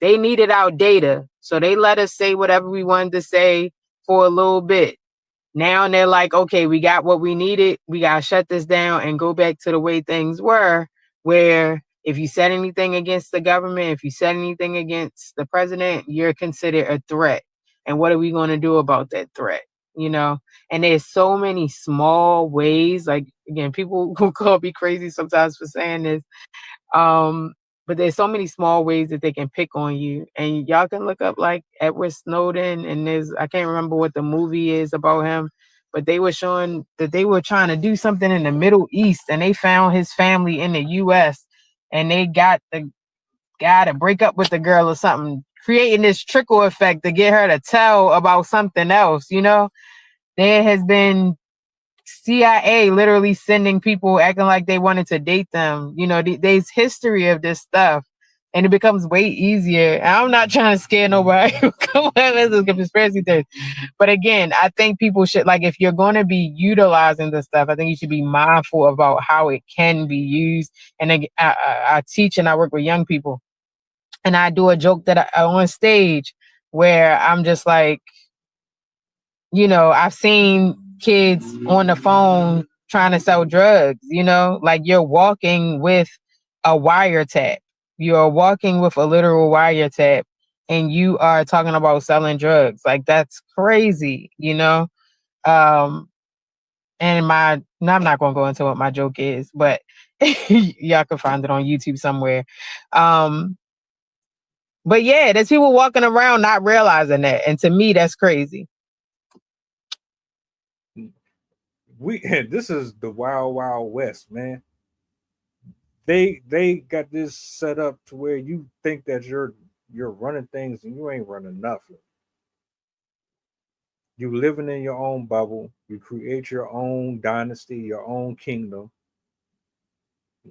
they needed our data. So they let us say whatever we wanted to say for a little bit. Now they're like, okay, we got what we needed. We got to shut this down and go back to the way things were, where if you said anything against the government, if you said anything against the president, you're considered a threat. And what are we going to do about that threat? You know, and there's so many small ways. Like, again, people who call me crazy sometimes for saying this. Um, but there's so many small ways that they can pick on you. And y'all can look up like Edward Snowden, and I can't remember what the movie is about him, but they were showing that they were trying to do something in the Middle East, and they found his family in the US, and they got the guy to break up with the girl or something, creating this trickle effect to get her to tell about something else, you know? There has been CIA literally sending people acting like they wanted to date them. You know, there's history of this stuff, and it becomes way easier. And I'm not trying to scare nobody. Come on, this is a conspiracy theory. But again, I think people should, like, if you're going to be utilizing this stuff, I think you should be mindful about how it can be used. And I teach and I work with young people, and I do a joke that I on stage where I'm just like, you know, I've seen kids on the phone trying to sell drugs, you know, like you're walking with a wiretap. You're walking with a literal wiretap, and you are talking about selling drugs. Like, that's crazy, you know? Um, and no, I'm not going to go into what my joke is, but y'all can find it on YouTube somewhere. But yeah, there's people walking around not realizing that. And to me, that's crazy. This is the wild wild west, man. They got this set up to where you think that you're running things and you ain't running nothing. You living in your own bubble. You create your own dynasty, your own kingdom.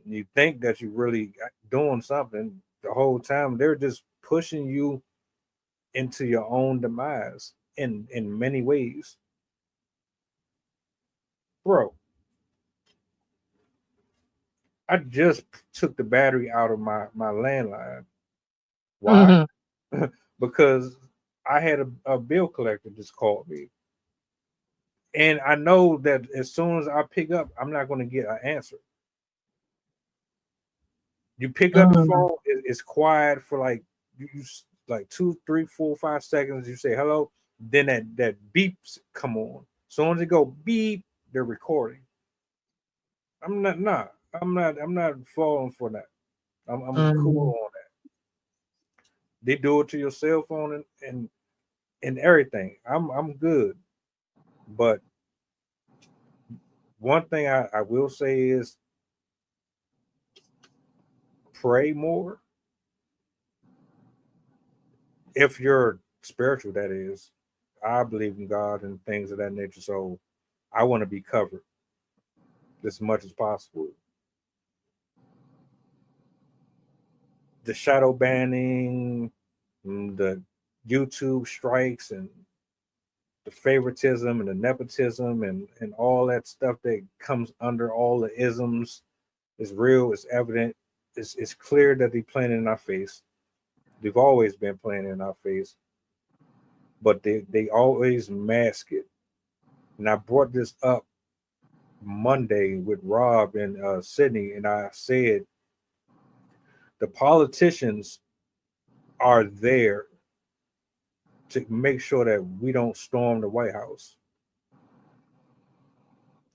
You think that you're really doing something. The whole time they're just pushing you into your own demise in many ways, bro. I just took the battery out of my landline. Why? Mm-hmm. Because I had a bill collector just called me, and I know that as soon as I pick up, I'm not going to get an answer. You pick up the Mm-hmm. phone, it's quiet for like like 2, 3, 4, 5 seconds. You say hello, then that beeps come on. As soon as it go beep, they're recording. I'm not nah. I'm not falling for that. I'm Mm-hmm. cool on that. They do it to your cell phone and everything. I'm good. But one thing I will say is pray more if you're spiritual. That is, I believe in God and things of that nature. So I want to be covered as much as possible. The shadow banning, the YouTube strikes, and the favoritism and the nepotism and all that stuff that comes under all the isms is real, it's evident, it's clear that they're playing in our face. They've always been playing in our face, but they always mask it. And I brought this up Monday with Rob and Sydney, and I said the politicians are there to make sure that we don't storm the White House.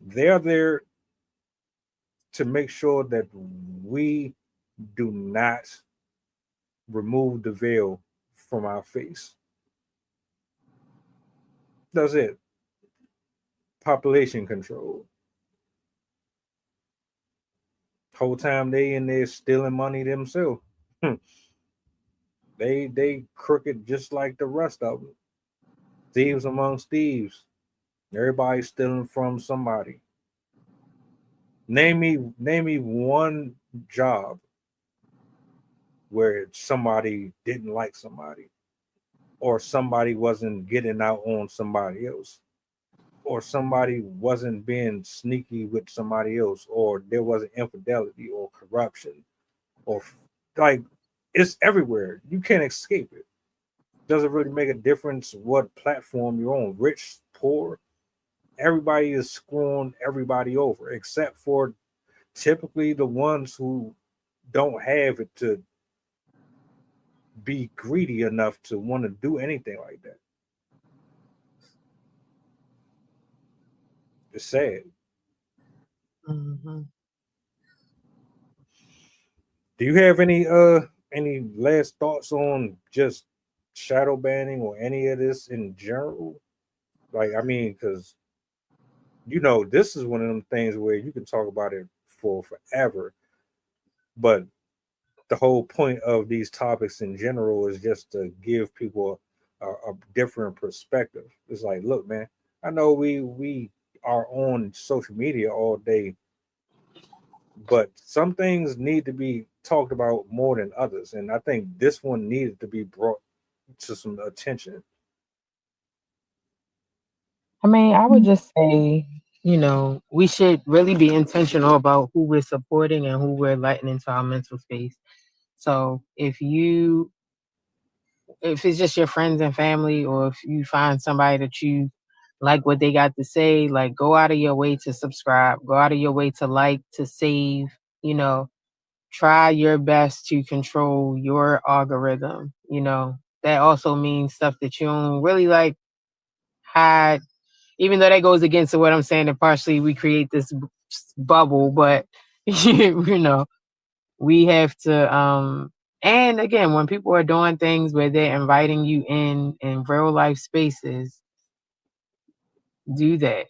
They're there to make sure that we do not remove the veil from our face. That's it. Population control. Whole time they in there stealing money themselves. They crooked just like the rest of them. Thieves amongst thieves. Everybody's stealing from somebody. Name me one job where somebody didn't like somebody, or somebody wasn't getting out on somebody else, or somebody wasn't being sneaky with somebody else, or there wasn't infidelity or corruption, or like it's everywhere. You can't escape it. Doesn't really make a difference what platform you're on, rich, poor. Everybody is screwing everybody over, except for typically the ones who don't have it to be greedy enough to want to do anything like that. It's sad. Mm-hmm. Do you have any last thoughts on just shadow banning or any of this in general? Like, I mean, because this is one of them things where you can talk about it for forever, but the whole point of these topics in general is just to give people a different perspective. It's like, look, man, I know we are on social media all day, but some things need to be talked about more than others, and I think this one needed to be brought to some attention. I mean, I would just say, we should really be intentional about who we're supporting and who we're letting into our mental space. So if it's just your friends and family, or if you find somebody that you like what they got to say, like, go out of your way to subscribe, go out of your way to like, to save, you know, try your best to control your algorithm. That also means stuff that you don't really like, hide, even though that goes against what I'm saying, that partially we create this bubble, but we have to and again, when people are doing things where they're inviting you in real life spaces, do that.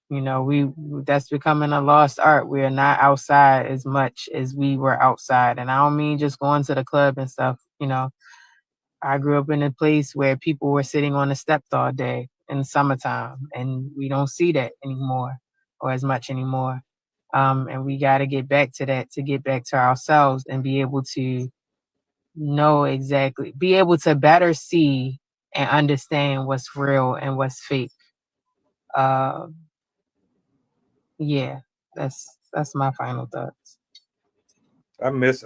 We that's becoming a lost art. We are not outside as much as we were outside, and I don't mean just going to the club and stuff. I grew up in a place where people were sitting on the steps all day in the summertime, and we don't see that anymore, or as much anymore. And we got to get back to that, to get back to ourselves and be able to know exactly, be able to better see and understand what's real and what's fake. Uh, yeah, that's my final thoughts. I miss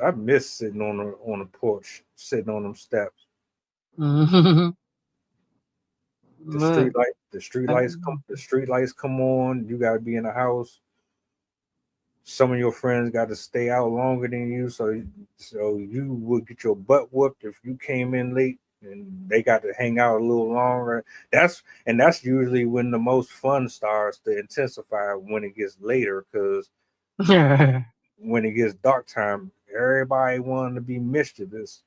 sitting on the porch, sitting on them steps. Look, The street lights come on. You gotta be in the house. Some of your friends got to stay out longer than you, so you would get your butt whooped if you came in late, and they got to hang out a little longer. That's usually when the most fun starts to intensify, when it gets later, because when it gets dark time, everybody wanting to be mischievous.